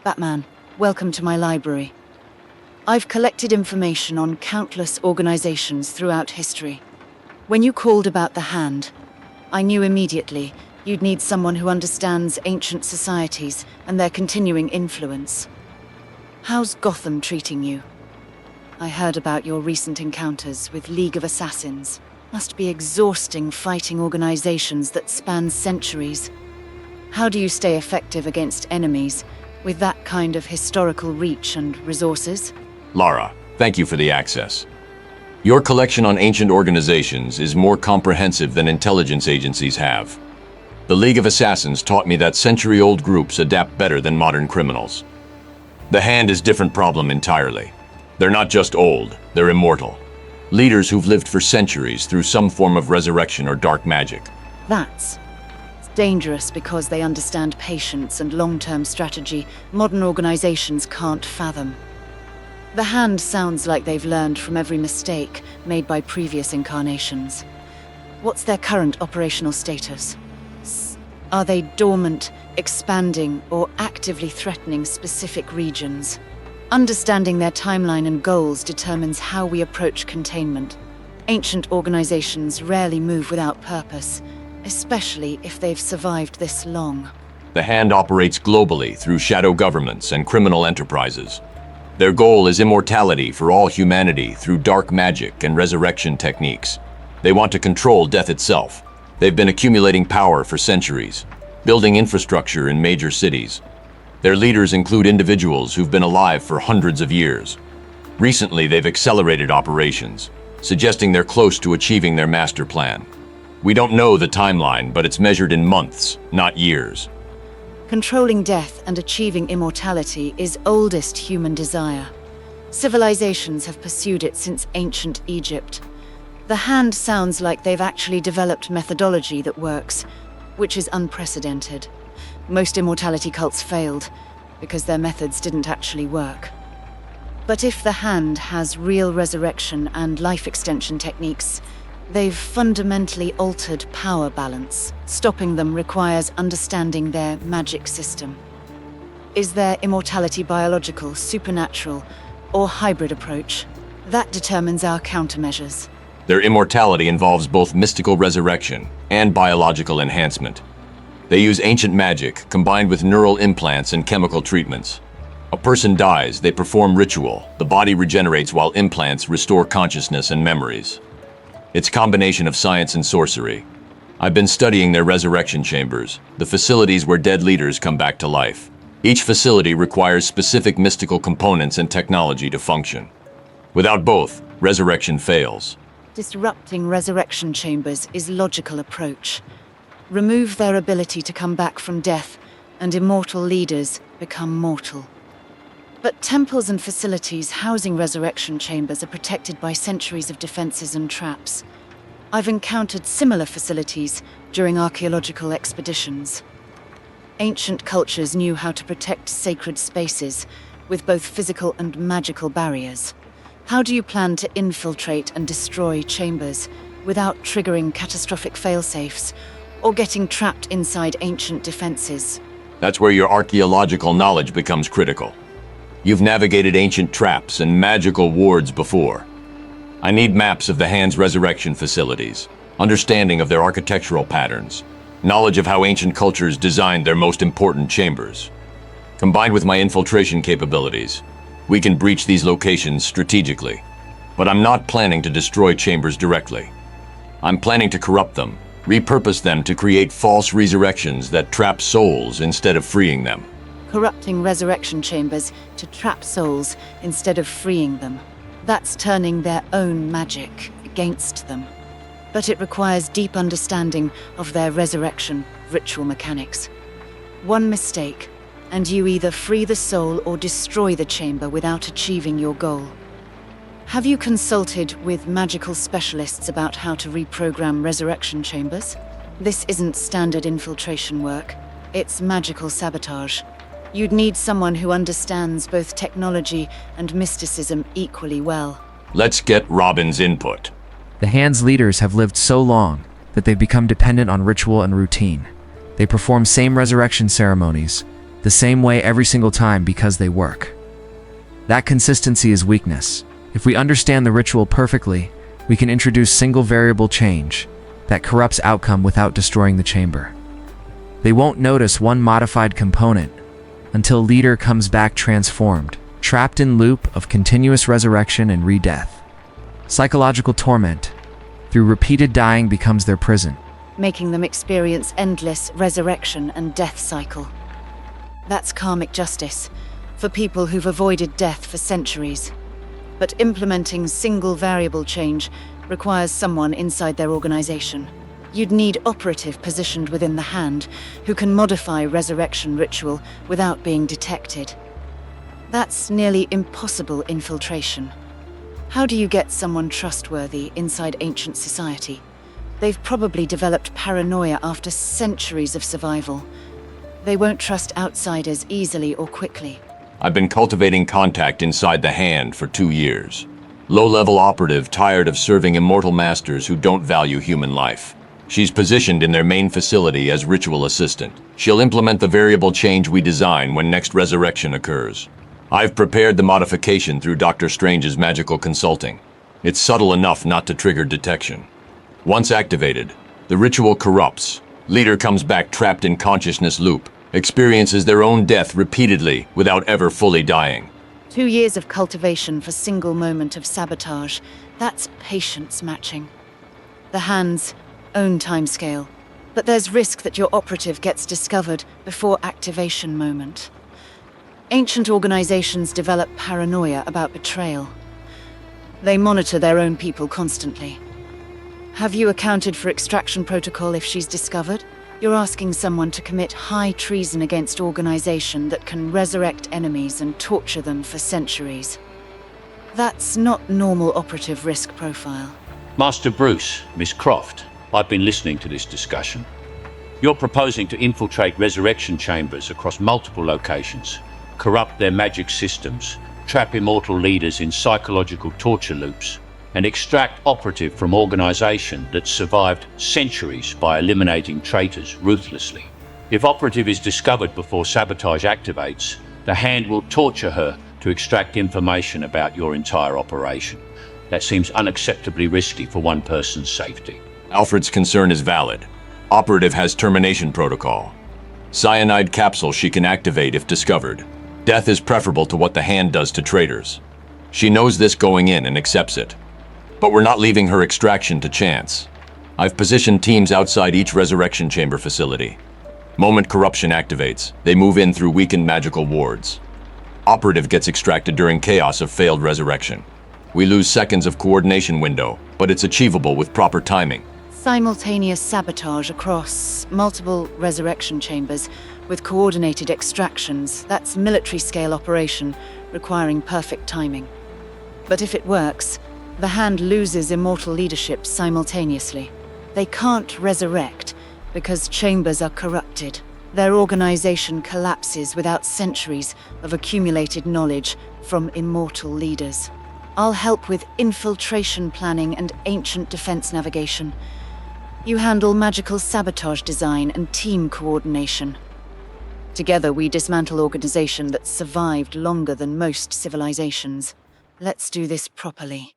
Batman, welcome to my library. I've collected information on countless organizations throughout history. When you called about the Hand, I knew immediately you'd need someone who understands ancient societies and their continuing influence. How's Gotham treating you? I heard about your recent encounters with League of Assassins. Must be exhausting fighting organizations that span centuries. How do you stay effective against enemies with that kind of historical reach and resources? Lara, thank you for the access. Your collection on ancient organizations is more comprehensive than intelligence agencies have. The League of Assassins taught me that century-old groups adapt better than modern criminals. The Hand is a different problem entirely. They're not just old, they're immortal. Leaders who've lived for centuries through some form of resurrection or dark magic. That's dangerous because they understand patience and long-term strategy modern organizations can't fathom. The Hand sounds like they've learned from every mistake made by previous incarnations. What's their current operational status? Are they dormant, expanding, or actively threatening specific regions? Understanding their timeline and goals determines how we approach containment. Ancient organizations rarely move without purpose, especially if they've survived this long. The Hand operates globally through shadow governments and criminal enterprises. Their goal is immortality for all humanity through dark magic and resurrection techniques. They want to control death itself. They've been accumulating power for centuries, building infrastructure in major cities. Their leaders include individuals who've been alive for hundreds of years. Recently, they've accelerated operations, suggesting they're close to achieving their master plan. We don't know the timeline, but it's measured in months, not years. Controlling death and achieving immortality is oldest human desire. Civilizations have pursued it since ancient Egypt. The Hand sounds like they've actually developed methodology that works, which is unprecedented. Most immortality cults failed because their methods didn't actually work. But if the Hand has real resurrection and life extension techniques, they've fundamentally altered power balance. Stopping them requires understanding their magic system. Is their immortality biological, supernatural, or hybrid approach? That determines our countermeasures. Their immortality involves both mystical resurrection and biological enhancement. They use ancient magic combined with neural implants and chemical treatments. A person dies, they perform ritual. The body regenerates while implants restore consciousness and memories. It's a combination of science and sorcery. I've been studying their resurrection chambers, the facilities where dead leaders come back to life. Each facility requires specific mystical components and technology to function. Without both, resurrection fails. Disrupting resurrection chambers is a logical approach. Remove their ability to come back from death, and immortal leaders become mortal. But temples and facilities housing resurrection chambers are protected by centuries of defenses and traps. I've encountered similar facilities during archaeological expeditions. Ancient cultures knew how to protect sacred spaces with both physical and magical barriers. How do you plan to infiltrate and destroy chambers without triggering catastrophic failsafes or getting trapped inside ancient defenses? That's where your archaeological knowledge becomes critical. You've navigated ancient traps and magical wards before. I need maps of the Hand's resurrection facilities, understanding of their architectural patterns, knowledge of how ancient cultures designed their most important chambers. Combined with my infiltration capabilities, we can breach these locations strategically. But I'm not planning to destroy chambers directly. I'm planning to corrupt them, repurpose them to create false resurrections that trap souls instead of freeing them. Corrupting resurrection chambers to trap souls instead of freeing them. That's turning their own magic against them. But it requires deep understanding of their resurrection ritual mechanics. One mistake, and you either free the soul or destroy the chamber without achieving your goal. Have you consulted with magical specialists about how to reprogram resurrection chambers? This isn't standard infiltration work. It's magical sabotage. You'd need someone who understands both technology and mysticism equally well. Let's get Robin's input. The Hand's leaders have lived so long that they've become dependent on ritual and routine. They perform same resurrection ceremonies, the same way every single time because they work. That consistency is weakness. If we understand the ritual perfectly, we can introduce single variable change that corrupts outcome without destroying the chamber. They won't notice one modified component until leader comes back transformed, trapped in loop of continuous resurrection and re-death. Psychological torment through repeated dying becomes their prison, making them experience endless resurrection and death cycle. That's karmic justice for people who've avoided death for centuries. But implementing single variable change requires someone inside their organization. You'd need operative positioned within the hand who can modify resurrection ritual without being detected. That's nearly impossible infiltration. How do you get someone trustworthy inside ancient society? They've probably developed paranoia after centuries of survival. They won't trust outsiders easily or quickly. I've been cultivating contact inside the hand for 2 years. Low-level operative tired of serving immortal masters who don't value human life. She's positioned in their main facility as ritual assistant. She'll implement the variable change we design when next resurrection occurs. I've prepared the modification through Dr. Strange's magical consulting. It's subtle enough not to trigger detection. Once activated, the ritual corrupts. Leader comes back trapped in consciousness loop, experiences their own death repeatedly without ever fully dying. 2 years of cultivation for single moment of sabotage. That's patience matching. The hand's own timescale. But there's risk that your operative gets discovered before activation moment. Ancient organizations develop paranoia about betrayal. They monitor their own people constantly. Have you accounted for extraction protocol if she's discovered? You're asking someone to commit high treason against organization that can resurrect enemies and torture them for centuries. That's not normal operative risk profile. Master Bruce, Miss Croft, I've been listening to this discussion. You're proposing to infiltrate resurrection chambers across multiple locations, corrupt their magic systems, trap immortal leaders in psychological torture loops, and extract operative from organization that survived centuries by eliminating traitors ruthlessly. If operative is discovered before sabotage activates, the hand will torture her to extract information about your entire operation. That seems unacceptably risky for one person's safety. Alfred's concern is valid. Operative has termination protocol. Cyanide capsule she can activate if discovered. Death is preferable to what the hand does to traitors. She knows this going in and accepts it. But we're not leaving her extraction to chance. I've positioned teams outside each resurrection chamber facility. Moment corruption activates, they move in through weakened magical wards. Operative gets extracted during chaos of failed resurrection. We lose seconds of coordination window, but it's achievable with proper timing. Simultaneous sabotage across multiple resurrection chambers with coordinated extractions. That's military-scale operation requiring perfect timing. But if it works, the hand loses immortal leadership simultaneously. They can't resurrect because chambers are corrupted. Their organization collapses without centuries of accumulated knowledge from immortal leaders. I'll help with infiltration planning and ancient defense navigation. You handle magical sabotage design and team coordination. Together we dismantle organization that survived longer than most civilizations. Let's do this properly.